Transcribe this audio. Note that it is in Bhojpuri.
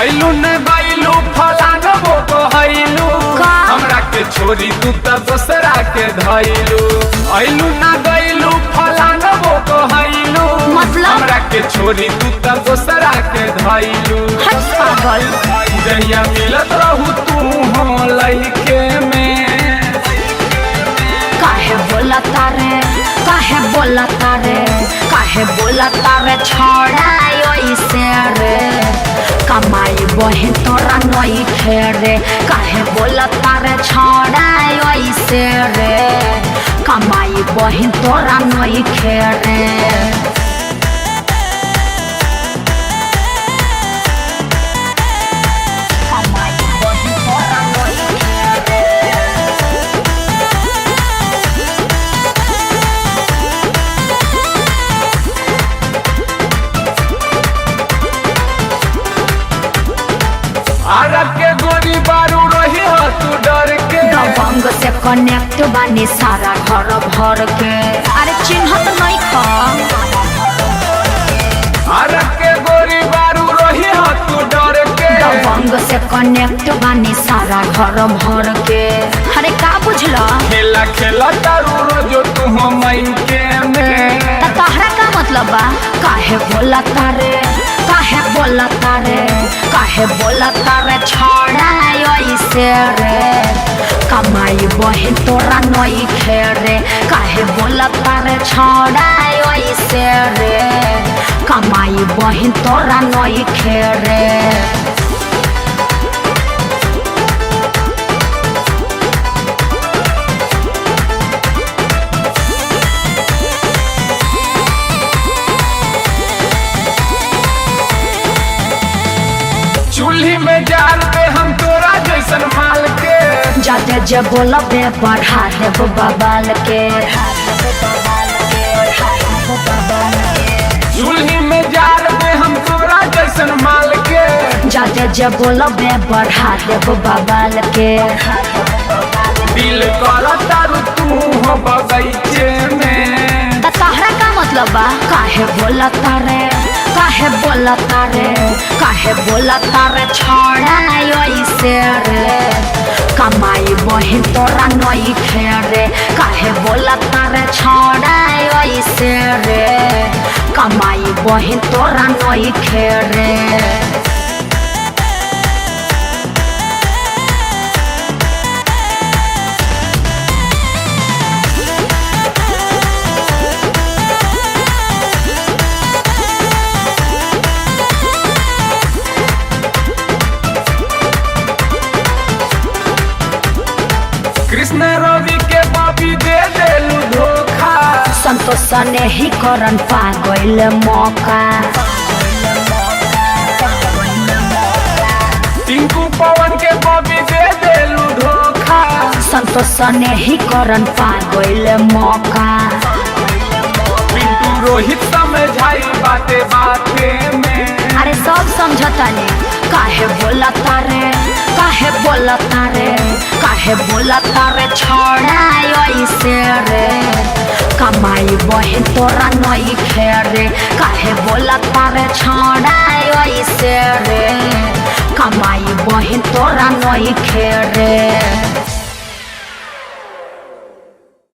आइलू न गइलू फलाना वो कहलू हमरा के छोरी तू त दोसरा के धइलू। आइलू न गइलू फलाना वो कहलू मतलब हमरा के छोरी तू त दोसरा के धइलू। पागल जहिया मिलत रहू तू हो लइके में काहे बोला तारे काहे बोला तारे काहे बोला तारे छोड़ा ऐसे रे कमाई बहे तोरा नई खेरे काहे बोला तारे छोड़ा ऐसे रे कमाई बहे तोरा नई खेरे। आरब के गोरी बारू रही हो तू डर के दबंग से कनेक्ट बानी सारा घर भर के अरे चिन्हत नहीं खा। आरब के गोरी बारू रही हो तू डर के दबंग से कनेक्ट बानी सारा घर भर के अरे का बुझला खेला खेला तारू रोजो तू हो मई के में तहरा का मतलब बा काहे बोला तारे काहे बोला तारे काहे बोला तारे छोड़ा ऐसे रे कमाई बहे तोरा नई खेरे काहे बोला तारे छोड़ा ऐसे रे कमाई बहे तोरा नई खेरे। चूल्ही में जाल पे हम तोरा जैसन माल के जाते जे बोलबे बढ़ा देब बबाल के। चूल्ही में जाल पे हम तोरा जैसन माल के जाते जे बोलबे बढ़ा देब बबाल के। दिल कर तारू तू हो बगीचे में तहरा का मतलब बा काहे बोला तारे काहे बोला तारे काहे बोला तारे छोड़ा ऐसे रे कमाई बहे तोरा नई खेरे काहे बोला तारे छोड़ा ऐसे रे कमाई बहे तोरा नई खेरे। कृष्ण रवि के बॉबी दे देलू धोखा संतोष ने ही करन पा गइल मौका। टिंकू पवन के बॉबी दे देलू धोखा संतोष ने ही करन पा गइल मौका। पिंटू रोहित समझाई बाते बाते में अरे सब समझतानी काहे बोला तारे काहे बोला तारे काहे बोला तारे छोड़ा ऐसे रे कमाई बहे तोरा नई खेरे काहे बोला तारे छोड़ा ऐसे रे कमाई बहे तोरा नई खेरे।